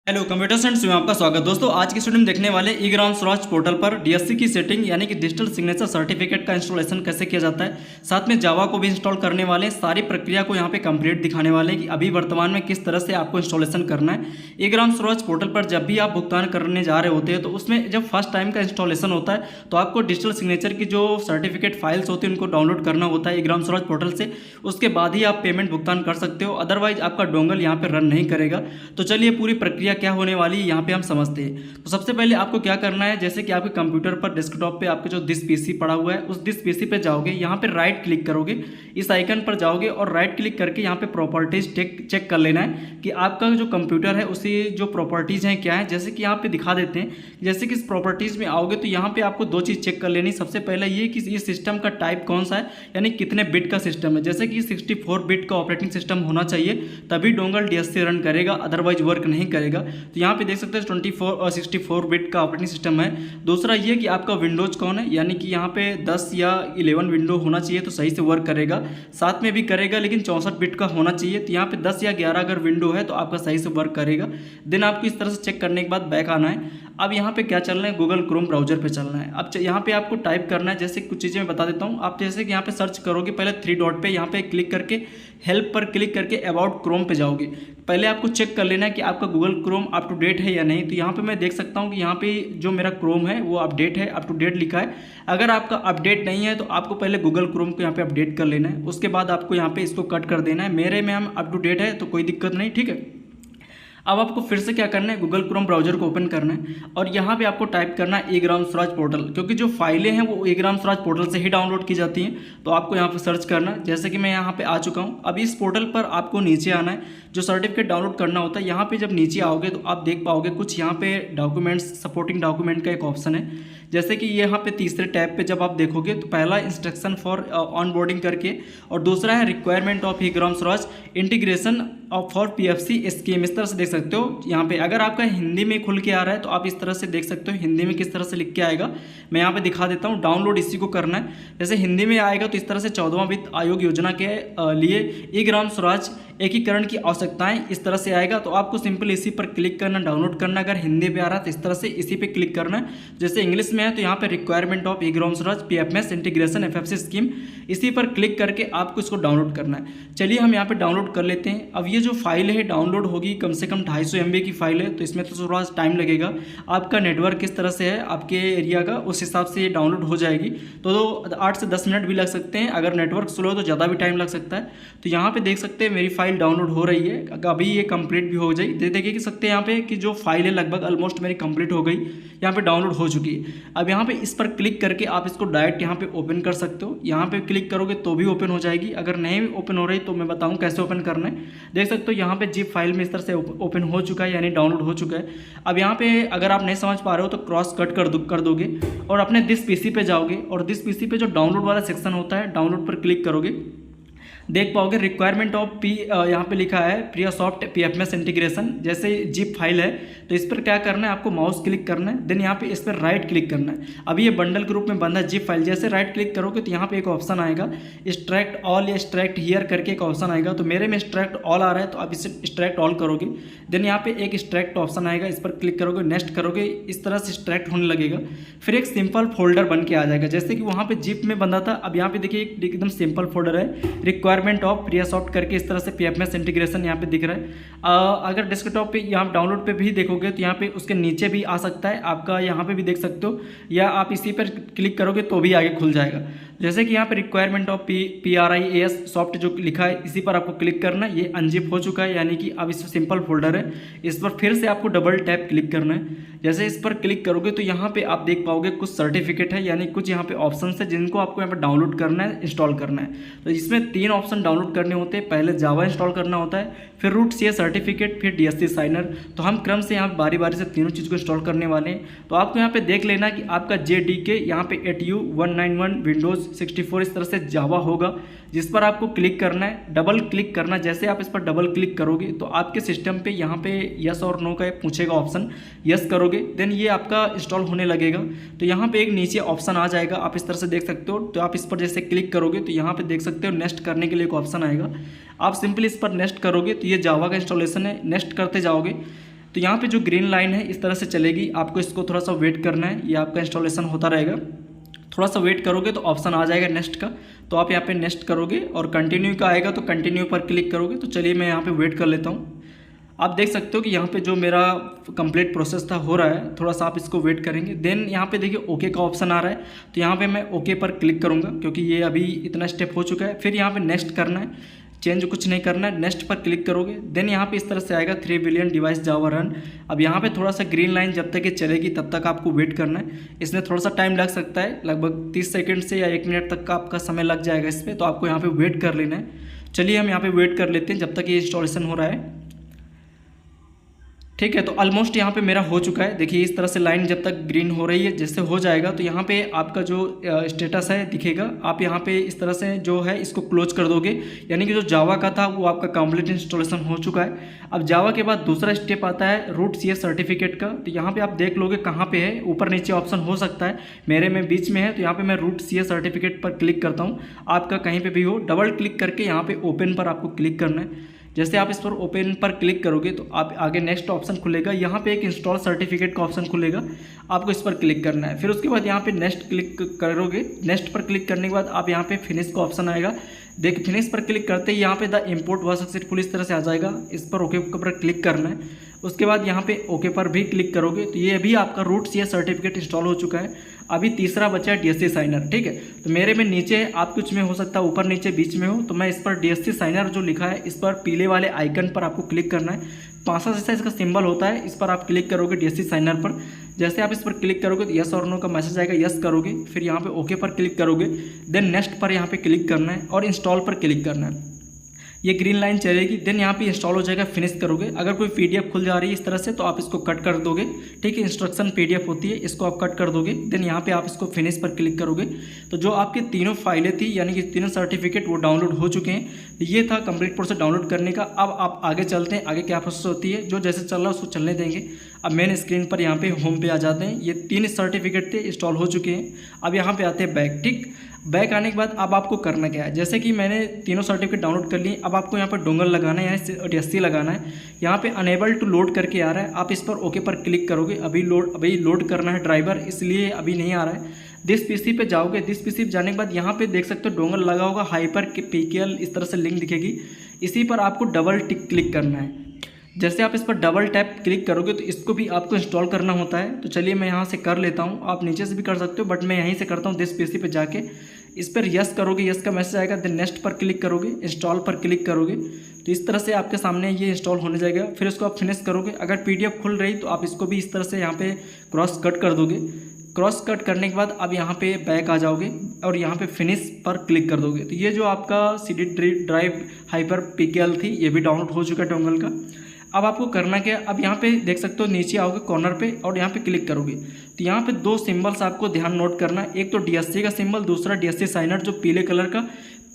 Hello computer science में आपका स्वागत। दोस्तों आज की स्टूडियो में देखने वाले ई-ग्राम स्वराज पोर्टल पर डीएससी की सेटिंग यानी कि डिजिटल सिग्नेचर सर्टिफिकेट का इंस्टॉलेशन कैसे किया जाता है, साथ में जावा को भी इंस्टॉल करने वाले सारी प्रक्रिया को यहाँ पे कंप्लीट दिखाने वाले हैं कि अभी वर्तमान में किस तरह से आपको इंस्टॉलेशन करना है। ई-ग्राम स्वराज पोर्टल पर जब भी आप भुगतान करने जा रहे होते हैं तो उसमें जब फर्स्ट टाइम का इंस्टॉलेशन होता है तो आपको डिजिटल सिग्नेचर की जो सर्टिफिकेट फाइल्स होती है उनको डाउनलोड करना होता है ई-ग्राम स्वराज पोर्टल से। उसके बाद ही आप पेमेंट भुगतान कर सकते हो, अदरवाइज आपका डोंगल यहाँ पर रन नहीं करेगा। तो चलिए पूरी प्रक्रिया क्या होने वाली है यहाँ पे हम समझते हैं। तो सबसे पहले आपको क्या करना है, जैसे कि आपके कंप्यूटर पर डेस्कटॉप पे आपके जो दिस पीसी पड़ा हुआ है उस दिस पीसी पे जाओगे, यहाँ पे राइट क्लिक करोगे, इस आइकन पर जाओगे और राइट क्लिक करके यहाँ पे प्रॉपर्टीज चेक कर लेना है कि आपका जो कंप्यूटर है उसी जो प्रॉपर्टीज हैं क्या है। जैसे कि यहाँ पे दिखा देते हैं, जैसे कि इस प्रॉपर्टीज में आओगे तो यहाँ पे आपको दो चीज़ चेक कर लेनी। सबसे पहले ये कि इस सिस्टम का टाइप कौन सा है, यानी कितने बिट का सिस्टम है। जैसे कि 64 बिट का ऑपरेटिंग सिस्टम होना चाहिए तभी डोंगल डीएससी रन करेगा, अदरवाइज वर्क नहीं करेगा। तो यहाँ पे देख सकते हैं 64 बिट का ऑपरेटिंग सिस्टम है। दूसरा ये कि आपका विंडोज कौन है, यानी कि यहाँ पे 10 या 11 विंडो होना चाहिए तो सही से वर्क करेगा। साथ में भी करेगा लेकिन 64 बिट का होना चाहिए। तो यहाँ पे 10 या 11 अगर विंडो है तो आपका सही से वर्क करेगा। देन आपको इस तरह से चेक करने के बाद बैक आना है। अब यहाँ पे क्या चलना है, गूगल क्रोम ब्राउजर पे चलना है। अब यहाँ पे आपको टाइप करना है, जैसे कुछ चीज़ें मैं बता देता हूँ। आप जैसे कि यहाँ पे सर्च करोगे, पहले 3 डॉट पे यहाँ पे क्लिक करके हेल्प पर क्लिक करके अबाउट क्रोम पे जाओगे। पहले आपको चेक कर लेना है कि आपका Google Chrome up to date है या नहीं। तो यहाँ पे मैं देख सकता हूँ कि यहाँ पे जो मेरा क्रोम है वो अपडेट है, अप टू डेट लिखा है। अगर आपका अपडेट नहीं है तो आपको पहले गूगल क्रोम को यहाँ पे अपडेट कर लेना है, उसके बाद आपको यहाँ पे इसको कट कर देना है। मेरे में हम अप टू डेट है तो कोई दिक्कत नहीं, ठीक है। अब आपको फिर से क्या करना है, गूगल क्रोम ब्राउजर को ओपन करना है और यहाँ पे आपको टाइप करना है ई-ग्राम स्वराज पोर्टल, क्योंकि जो फाइलें हैं वो ई-ग्राम स्वराज पोर्टल से ही डाउनलोड की जाती हैं। तो आपको यहाँ पे सर्च करना है, जैसे कि मैं यहाँ पे आ चुका हूँ। अब इस पोर्टल पर आपको नीचे आना है, जो सर्टिफिकेट डाउनलोड करना होता है। यहाँ पे जब नीचे आओगे तो आप देख पाओगे कुछ यहाँ पे डॉक्यूमेंट्स, सपोर्टिंग डॉक्यूमेंट का एक ऑप्शन है। जैसे कि यहाँ पे तीसरे टैब पे जब आप देखोगे तो पहला इंस्ट्रक्शन फॉर ऑन बोर्डिंग करके और दूसरा है requirement of eGram Swaraj integration for PFC scheme. इस तरह से देख सकते हो यहाँ पे। अगर आपका हिंदी में खुल के आ रहा है तो आप इस तरह से देख सकते हो हिंदी में किस तरह से लिख के आएगा। मैं यहाँ पे दिखा देता हूँ। डाउनलोड इसी को करना है। जैसे हिंदी में आएगा तो इस तरह से 14वां वित्त आयोग योजना के लिए ई-ग्राम स्वराज एकीकरण की आवश्यकताएं, इस तरह से आएगा। तो आपको सिंपल इसी पर क्लिक करना, डाउनलोड करना। अगर हिंदी पे आ रहा है तो इस तरह से इसी पे क्लिक करना है। जैसे इंग्लिश में है तो यहाँ पे requirement of eGram Swaraj PFMS integration FFC scheme, इसी पर क्लिक करके आपको इसको डाउनलोड करना है। चलिए हम यहाँ पे डाउनलोड कर लेते हैं। अब ये जो फाइल है डाउनलोड होगी, कम से कम 250 MB की फाइल है, तो इसमें तो थोड़ा टाइम लगेगा। आपका नेटवर्क किस तरह से है आपके एरिया का, उस हिसाब से ये डाउनलोड हो जाएगी। तो 8 से 10 मिनट भी लग सकते हैं। अगर नेटवर्क स्लो है तो ज़्यादा भी टाइम लग सकता है। तो यहाँ पे देख सकते हैं मेरी फाइल डाउनलोड हो रही है। अभी ये कंप्लीट भी हो जाएगी। देखिए सकते हैं यहाँ पे कि जो फाइल है लगभग ऑलमोस्ट मेरी कंप्लीट हो गई, यहाँ पे डाउनलोड हो चुकी है। अब यहाँ पे इस पर क्लिक करके आप इसको डायरेक्ट यहाँ पे ओपन कर सकते हो। यहाँ पे क्लिक करोगे तो भी ओपन हो जाएगी। अगर नहीं ओपन हो रही तो मैं बताऊँ कैसे ओपन करना है। देख सकते हो यहाँ पे जिप फाइल में इस तरह से ओपन हो चुका है, यानी डाउनलोड हो चुका है। अब यहाँ पे अगर आप नहीं समझ पा रहे हो तो क्रॉस कट कर दोगे और अपने दिस पीसी पे जाओगे और दिस पीसी पे जो डाउनलोड वाला सेक्शन होता है, डाउनलोड पर क्लिक करोगे, देख पाओगे रिक्वायरमेंट ऑफ पी यहाँ पे लिखा है प्रियासॉफ्ट पीएफएमएस इंटीग्रेशन। जैसे जिप फाइल है तो इस पर क्या करना है, आपको माउस क्लिक करना है। देन यहाँ पे इस पर राइट क्लिक करना है। अभी ये बंडल के रूप में बंदा है जिप फाइल। जैसे राइट क्लिक करोगे तो यहाँ पे एक ऑप्शन आएगा एक्सट्रैक्ट ऑल या एक्सट्रैक्ट हियर करके एक ऑप्शन आएगा। तो मेरे में एक्सट्रैक्ट ऑल आ रहा है तो आप इसे एक्सट्रैक्ट ऑल करोगे। देन यहाँ पे एक एक्सट्रैक्ट ऑप्शन आएगा, इस पर क्लिक करोगे, नेक्स्ट करोगे, इस तरह से एक्सट्रैक्ट होने लगेगा। फिर एक सिंपल फोल्डर बन के आ जाएगा, जैसे कि वहाँ पे जिप में बंदा था। अब यहाँ पे देखिए एकदम सिंपल फोल्डर है, रिक्वायरमेंट ऑफ प्रियासॉफ्ट करके इस तरह से पीएफएमएस इंटीग्रेशन यहाँ पे दिख रहा है। अगर डेस्कटॉप पे यहाँ डाउनलोड पे भी देखोगे तो यहाँ पे उसके नीचे भी आ सकता है आपका, यहाँ पे भी देख सकते हो, या आप इसी पर क्लिक करोगे तो भी आगे खुल जाएगा। जैसे कि यहाँ पे रिक्वायरमेंट ऑफ PRIAS सॉफ्ट जो लिखा है इसी पर आपको क्लिक करना है। ये अनजिप हो चुका है, यानी कि अब इस सिंपल फोल्डर है। इस पर फिर से आपको डबल टैप क्लिक करना है। जैसे इस पर क्लिक करोगे तो यहाँ पे आप देख पाओगे कुछ सर्टिफिकेट है, यानी कुछ यहाँ पे ऑप्शन है जिनको आपको यहाँ पे डाउनलोड करना है, इंस्टॉल करना है। तो इसमें 3 ऑप्शन डाउनलोड करने होते हैं। पहले जावा इंस्टॉल करना होता है, फिर रूट सी सर्टिफिकेट, फिर डीएससी साइनर। तो हम क्रम से यहाँ बारी बारी से तीनों चीज़ को इंस्टॉल करने वाले हैं। तो आपको यहाँ पे देख लेना कि आपका JDK यहाँ पे 8U191 विंडोज़ 64 इस तरह से जावा होगा, जिस पर आपको क्लिक करना है, डबल क्लिक करना है। जैसे आप इस पर डबल क्लिक करोगे तो आपके सिस्टम पे यहाँ पे यस और नो का पूछेगा ऑप्शन, यस करोगे देन ये आपका इंस्टॉल होने लगेगा। तो यहाँ पे एक नीचे ऑप्शन आ जाएगा, आप इस तरह से देख सकते हो। तो आप इस पर जैसे क्लिक करोगे तो यहाँ पे देख सकते हो नेक्स्ट करने के लिए एक ऑप्शन आएगा। आप सिंपली इस पर नेक्स्ट करोगे तो ये जावा का इंस्टॉलेशन है, नेक्स्ट करते जाओगे। तो यहाँ पे जो ग्रीन लाइन है इस तरह से चलेगी, आपको इसको थोड़ा सा वेट करना है, ये आपका इंस्टॉलेशन होता रहेगा। थोड़ा सा वेट करोगे तो ऑप्शन आ जाएगा नेक्स्ट का, तो आप यहाँ पे नेक्स्ट करोगे और कंटिन्यू का आएगा तो कंटिन्यू पर क्लिक करोगे। तो चलिए मैं यहाँ पे वेट कर लेता हूँ। आप देख सकते हो कि यहाँ पे जो मेरा कंप्लीट प्रोसेस था हो रहा है, थोड़ा सा आप इसको वेट करेंगे। देन यहाँ पे देखिए ओके का ऑप्शन आ रहा है, तो यहाँ पे मैं ओके पर क्लिक करूँगा क्योंकि ये अभी इतना स्टेप हो चुका है। फिर यहाँ पे नेक्स्ट करना है, चेंज कुछ नहीं करना है, नेक्स्ट पर क्लिक करोगे। देन यहाँ पे इस तरह से आएगा 3 बिलियन डिवाइस जावा रन। अब यहाँ पे थोड़ा सा ग्रीन लाइन जब तक ये चलेगी तब तक आपको वेट करना है। इसमें थोड़ा सा टाइम लग सकता है, लगभग 30 सेकंड से या 1 मिनट तक का आपका समय लग जाएगा इस पर, तो आपको यहाँ पे वेट कर लेना है। चलिए हम यहाँ पे वेट कर लेते हैं जब तक ये इंस्टॉलेशन हो रहा है। ठीक है, तो ऑलमोस्ट यहाँ पे मेरा हो चुका है। देखिए इस तरह से लाइन जब तक ग्रीन हो रही है, जैसे हो जाएगा तो यहाँ पे आपका जो स्टेटस है दिखेगा। आप यहाँ पे इस तरह से जो है इसको क्लोज कर दोगे, यानी कि जो जावा का था वो आपका कंप्लीट इंस्टॉलेशन हो चुका है। अब जावा के बाद दूसरा स्टेप आता है रूट CS सर्टिफिकेट का। तो यहाँ पे आप देख लोगे कहाँ पे है, ऊपर नीचे ऑप्शन हो सकता है, मेरे में बीच में है। तो यहाँ पे मैं रूट CS सर्टिफिकेट पर क्लिक करता हूँ, आपका कहीं पे भी हो। डबल क्लिक करके यहाँ पे ओपन पर आपको क्लिक करना है। जैसे आप इस पर ओपन पर क्लिक करोगे तो आप आगे नेक्स्ट ऑप्शन खुलेगा, यहाँ पे एक इंस्टॉल सर्टिफिकेट का ऑप्शन खुलेगा, आपको इस पर क्लिक करना है। फिर उसके बाद यहाँ पे नेक्स्ट क्लिक करोगे। नेक्स्ट पर क्लिक करने के बाद आप यहाँ पे फिनिश का ऑप्शन आएगा। देखिए फिनिश पर क्लिक करते ही यहाँ पे द इम्पोर्ट हुआ सक्सेसफुल इस तरह से आ जाएगा, इस पर ओके पर क्लिक करना है। उसके बाद यहाँ पे ओके पर भी क्लिक करोगे तो ये भी आपका रूट CS सर्टिफिकेट इंस्टॉल हो चुका है। अभी तीसरा बचा है DSC साइनर। ठीक है, तो मेरे में नीचे है, आप कुछ में हो सकता है ऊपर नीचे बीच में हो, तो मैं इस पर DSC साइनर जो लिखा है इस पर पीले वाले आइकन पर आपको क्लिक करना है। पासा जैसा इसका सिंबल होता है, इस पर आप क्लिक करोगे DSC साइनर पर। जैसे आप इस पर क्लिक करोगे तो यस और नो का मैसेज आएगा, यस करोगे। फिर यहाँ पे ओके पर क्लिक करोगे, देन नेक्स्ट पर यहाँ पे क्लिक करना है और इंस्टॉल पर क्लिक करना है। ये ग्रीन लाइन चलेगी, देन यहाँ पे इंस्टॉल हो जाएगा, फिनिश करोगे। अगर कोई PDF खुल जा रही है इस तरह से तो आप इसको कट कर दोगे। ठीक है, इंस्ट्रक्शन PDF होती है, इसको आप कट कर दोगे। देन यहाँ पे आप इसको फिनिश पर क्लिक करोगे तो जो आपकी तीनों फाइलें थी यानी कि तीनों सर्टिफिकेट वो डाउनलोड हो चुके हैं। ये था कंप्लीट प्रोसेस डाउनलोड करने का। अब आप आगे चलते हैं, आगे क्या प्रोसेस होती है, जो जैसे चल रहा है उसको चलने देंगे। अब मेन स्क्रीन पर यहाँ पे होम पे आ जाते हैं। ये 3 सर्टिफिकेट थे, इंस्टॉल हो चुके हैं। अब यहाँ पे आते हैं बैक। ठीक, बैक आने के बाद अब आपको करना क्या है, जैसे कि मैंने तीनों सर्टिफिकेट डाउनलोड कर लिए। अब आपको यहाँ पर डोंगल लगाना है यानी DSC लगाना है। यहाँ पे अनेबल टू लोड करके आ रहा है, आप इस पर ओके पर क्लिक करोगे। अभी लोड करना है ड्राइवर, इसलिए अभी नहीं आ रहा है। दिस PC पे जाओगे, दिस PC पे जाने के बाद यहाँ पे देख सकते हो डोंगल लगा होगा, हाइपर PKL इस तरह से लिंक दिखेगी, इसी पर आपको डबल टिक क्लिक करना है। जैसे आप इस पर डबल टैप क्लिक करोगे तो इसको भी आपको इंस्टॉल करना होता है। तो चलिए मैं यहाँ से कर लेता हूँ, आप नीचे से भी कर सकते हो बट मैं यहीं से करता हूँ। दिस PC पे जाके इस पर यस करोगे, यस का मैसेज आएगा, देन नेक्स्ट पर क्लिक करोगे, इंस्टॉल पर क्लिक करोगे तो इस तरह से आपके सामने ये इंस्टॉल होने जाएगा। फिर इसको आप फिनिश करोगे। अगर PDF खुल रही तो आप इसको भी इस तरह से यहाँ पे क्रॉस कट कर दोगे। क्रॉस कट करने के बाद अब यहाँ पे बैक आ जाओगे और यहाँ पे फिनिश पर क्लिक कर दोगे। तो ये जो आपका CD ड्राइव हाइपर PKL थी ये भी डाउनलोड हो चुका है डोंगल का। अब आपको करना क्या है, अब यहाँ पे देख सकते हो नीचे आओगे कॉर्नर पे और यहाँ पे क्लिक करोगे तो यहाँ पे 2 सिंबल्स आपको ध्यान नोट करना है। एक तो DSC का सिंबल, दूसरा DSC साइनर जो पीले कलर का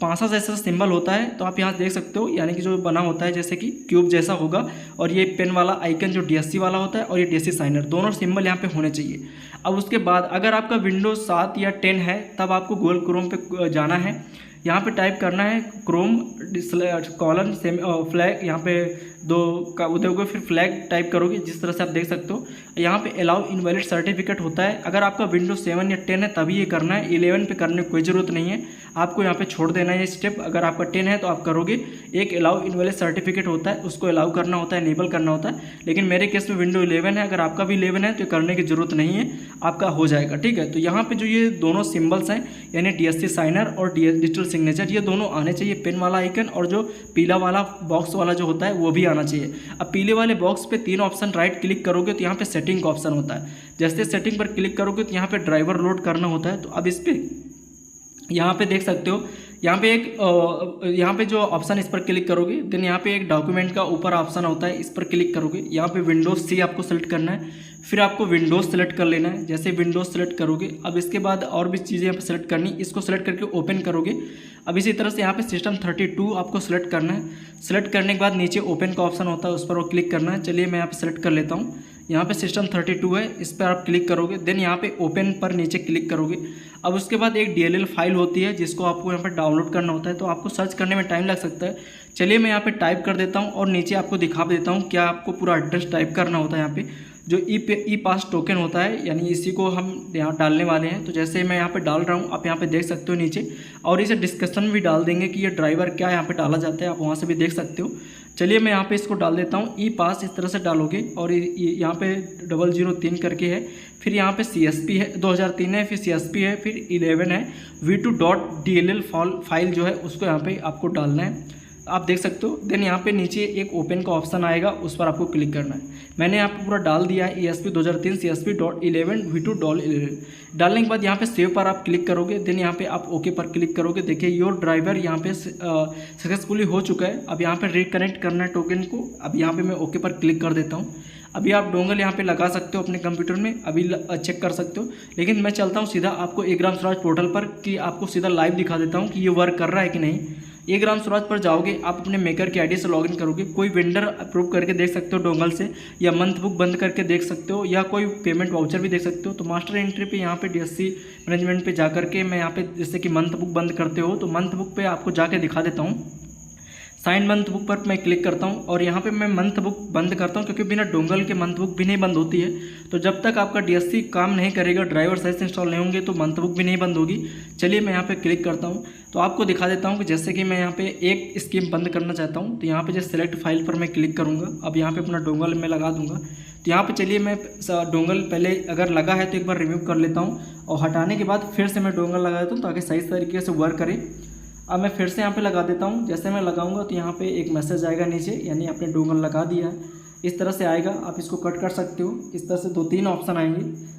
पांसा जैसा सिंबल होता है। तो आप यहाँ देख सकते हो, यानी कि जो बना होता है जैसे कि क्यूब जैसा होगा, और ये पेन वाला आइकन जो DSC वाला होता है और ये DSC साइनर, दोनों सिंबल यहाँ पे होने चाहिए। अब उसके बाद अगर आपका विंडोज 7 या 10 है तब आपको गूगल क्रोम पे जाना है। यहाँ पे टाइप करना है क्रोम कॉलन फ्लैग, यहाँ पे 2 का उदोगे, फिर फ्लैग टाइप करोगे जिस तरह से आप देख सकते हो। यहाँ पे अलाउ इनवैलिड सर्टिफिकेट होता है। अगर आपका विंडोज 7 या 10 है तभी ये करना है, 11 पे करने की कोई ज़रूरत नहीं है, आपको यहाँ पे छोड़ देना है ये स्टेप। अगर आपका 10 है तो आप करोगे। एक अलाउ इनवैलिड सर्टिफिकेट होता है, उसको अलाउ करना होता है, इनेबल करना होता है। लेकिन मेरे केस में विंडो 11 है, अगर आपका भी 11 है तो करने की ज़रूरत नहीं है, आपका हो जाएगा। ठीक है, तो यहाँ पे जो ये दोनों सिम्बल्स हैं यानी DSC साइनर और डिजिटल सिग्नेचर, ये दोनों आने चाहिए। पेन वाला आइकन और जो पीला वाला बॉक्स वाला जो होता है वो भी आना चाहिए। अब पीले वाले बॉक्स पे 3 ऑप्शन राइट क्लिक करोगे तो यहाँ पे सेटिंग का ऑप्शन होता है। जैसे सेटिंग पर क्लिक करोगे तो यहाँ पे ड्राइवर लोड करना होता है। तो अब इस पर यहाँ पे देख सकते हो, यहाँ पे यहाँ पे जो ऑप्शन इस पर क्लिक करोगे, देन यहाँ पे एक डॉक्यूमेंट का ऊपर ऑप्शन होता है, इस पर क्लिक करोगे। यहाँ पे विंडोज C आपको सेलेक्ट करना है, फिर आपको विंडोज सेलेक्ट कर लेना है। जैसे विंडोज सेलेक्ट करोगे, अब इसके बाद और भी चीज़ें यहाँ पे सेलेक्ट करनी, इसको सेलेक्ट करके ओपन करोगे। अब इसी तरह से यहाँ पे सिस्टम 32 आपको सेलेक्ट करना है। सेलेक्ट करने के बाद नीचे ओपन का ऑप्शन होता है, उस पर वो क्लिक करना है। चलिए मैं यहाँ पे सेलेक्ट कर लेता हूँ। यहाँ पे सिस्टम 32 है, इस पर आप क्लिक करोगे, देन यहाँ पे ओपन पर नीचे क्लिक करोगे। अब उसके बाद एक DLL फाइल होती है जिसको आपको यहाँ पर डाउनलोड करना होता है, तो आपको सर्च करने में टाइम लग सकता है। चलिए मैं यहाँ पे टाइप कर देता हूँ और नीचे आपको दिखा देता हूँ क्या आपको पूरा एड्रेस टाइप करना होता है। यहाँ पे जो ई पास टोकन होता है यानी इसी को हम यहाँ डालने वाले हैं। तो जैसे मैं यहाँ पे डाल रहा हूँ, आप यहाँ पे देख सकते हो नीचे, और इसे डिस्कशन में भी डाल देंगे कि ये ड्राइवर क्या यहाँ पे डाला जाता है, आप वहाँ से भी देख सकते हो। चलिए मैं यहाँ पे इसको डाल देता हूँ, ई पास इस तरह से डालोगे और यहाँ पे 003 करके है, फिर यहाँ पे CSP है 2003 है, फिर CSP है, फिर 11 है, v2.dll फाइल जो है उसको यहाँ पे आपको डालना है, आप देख सकते हो। देन यहाँ पे नीचे एक ओपन का ऑप्शन आएगा, उस पर आपको क्लिक करना है। मैंने यहाँ पे पूरा डाल दिया है ESP 2003 CSP.11 v2.11। डालने के बाद यहाँ पे सेव पर आप क्लिक करोगे, देन यहाँ पे आप ओके पर क्लिक करोगे। देखिए योर ड्राइवर यहाँ पे सक्सेसफुली हो चुका है। अब यहाँ पे रिकनेक्ट करना है टोकन को। अब यहाँ पे मैं ओके पर क्लिक कर देता हूँ। अभी आप डोंगल यहाँ पे लगा सकते हो अपने कंप्यूटर में, अभी चेक कर सकते हो। लेकिन मैं चलता हूँ सीधा आपको ई-ग्राम स्वराज पोर्टल पर कि आपको सीधा लाइव दिखा देता हूँ कि ये वर्क कर रहा है कि नहीं। ई-ग्राम स्वराज पर जाओगे, आप अपने मेकर की आईडी से लॉगिन करोगे, कोई वेंडर अप्रूव करके देख सकते हो डोंगल से, या मंथ बुक बंद करके देख सकते हो, या कोई पेमेंट वाउचर भी देख सकते हो। तो मास्टर एंट्री पे यहाँ पे DSC मैनेजमेंट पे जा करके मैं यहाँ पे जैसे कि मंथ बुक बंद करते हो तो मंथ बुक पे आपको जाके दिखा देता हूँ। साइन मंथ बुक पर मैं क्लिक करता हूँ और यहाँ पे मैं मंथ बुक बंद करता हूँ, क्योंकि बिना डोंगल के मंथ बुक भी नहीं बंद होती है। तो जब तक आपका DSC काम नहीं करेगा, ड्राइवर सही से इंस्टॉल नहीं होंगे, तो मंथ बुक भी नहीं बंद होगी। चलिए मैं यहाँ पे क्लिक करता हूँ तो आपको दिखा देता हूँ कि जैसे कि मैं यहाँ पे एक स्कीम बंद करना चाहता हूँ, तो यहाँ पे जो सेलेक्ट फाइल पर मैं क्लिक करूँगा। अब यहाँ पे अपना डोंगल मैं लगा दूँगा। तो यहाँ पे चलिए मैं डोंगल पहले अगर लगा है तो एक बार रिमूव कर लेता हूँ, और हटाने के बाद फिर से मैं डोंगल लगा देता हूँ ताकि सही तरीके से वर्क करे। अब मैं फिर से यहाँ पे लगा देता हूँ। जैसे मैं लगाऊंगा तो यहाँ पे एक मैसेज आएगा नीचे, यानी आपने डोंगल लगा दिया है, इस तरह से आएगा। आप इसको कट कर सकते हो। इस तरह से 2-3 ऑप्शन आएंगे।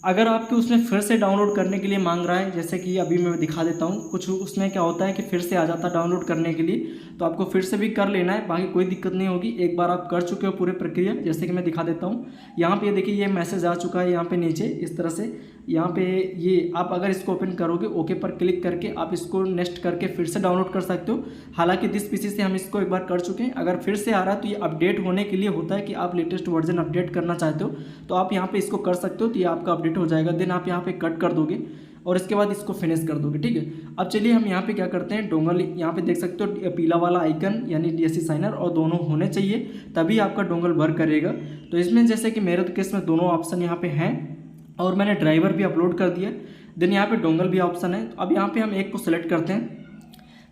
अगर आपके उसमें फिर से डाउनलोड करने के लिए मांग रहा है, जैसे कि अभी मैं दिखा देता हूँ, कुछ उसमें क्या होता है कि फिर से आ जाता है डाउनलोड करने के लिए, तो आपको फिर से भी कर लेना है, बाकी कोई दिक्कत नहीं होगी। एक बार आप कर चुके हो पूरी प्रक्रिया, जैसे कि मैं दिखा देता हूँ। यहाँ पे देखिए ये मैसेज आ चुका है यहाँ पे नीचे इस तरह से। यहाँ पे ये आप अगर इसको ओपन करोगे, ओके पर क्लिक करके आप इसको नेक्स्ट करके फिर से डाउनलोड कर सकते हो। हालांकि दिस पीसी से हम इसको एक बार कर चुके हैं। अगर फिर से आ रहा है तो ये अपडेट होने के लिए होता है कि आप लेटेस्ट वर्जन अपडेट करना चाहते हो, तो आप यहाँ पे इसको कर सकते हो, तो ये आपका अपडेट हो जाएगा। देन आप यहाँ पे कट कर दोगे और इसके बाद इसको फिनिश कर दोगे, ठीक है। अब चलिए हम यहाँ पे क्या करते हैं, डोंगल यहाँ पे देख सकते हो पीला वाला आइकन यानी DSC साइनर, और दोनों होने चाहिए तभी आपका डोंगल वर्क करेगा। तो इसमें जैसे कि मेरे केस में दोनों ऑप्शन यहाँ पे हैं और मैंने ड्राइवर भी अपलोड कर दिया। देन यहाँ पे डोंगल भी ऑप्शन है। तो अब यहाँ पे हम एक को सिलेक्ट करते हैं।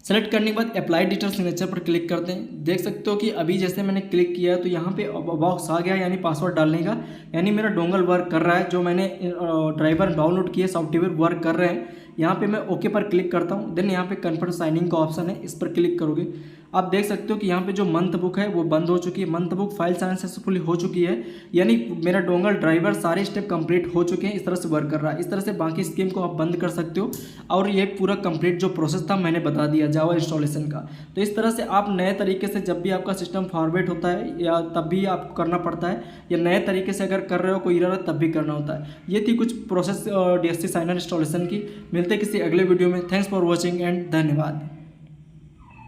सेलेक्ट करने के बाद अप्लाई डिजिटल सिग्नेचर पर क्लिक करते हैं। देख सकते हो कि अभी जैसे मैंने क्लिक किया तो यहाँ पे बॉक्स आ गया, यानी पासवर्ड डालने का, यानी मेरा डोंगल वर्क कर रहा है। जो मैंने ड्राइवर डाउनलोड किए सॉफ्टवेयर वर्क कर रहे हैं। यहाँ पे मैं ओके पर क्लिक करता हूँ। देन यहाँ पे कन्फर्म साइनिंग का ऑप्शन है, इस पर क्लिक करोगे। आप देख सकते हो कि यहाँ पे जो मंथ बुक है वो बंद हो चुकी है, मंथ बुक फाइल सक्सेसफुली हो चुकी है, यानी मेरा डोंगल ड्राइवर सारे स्टेप कंप्लीट हो चुके हैं। इस तरह से वर्क कर रहा है। इस तरह से बाकी स्कीम को आप बंद कर सकते हो। और ये पूरा कंप्लीट जो प्रोसेस था मैंने बता दिया जावा इंस्टॉलेशन का। तो इस तरह से आप नए तरीके से जब भी आपका सिस्टम फॉरवर्ड होता है या तब भी आपको करना पड़ता है, या नए तरीके से अगर कर रहे हो कोई एरर तब भी करना होता है। ये थी कुछ प्रोसेस DSC साइनर इंस्टॉलेशन की। मिलते किसी अगले वीडियो में। थैंक्स फॉर वॉचिंग एंड धन्यवाद।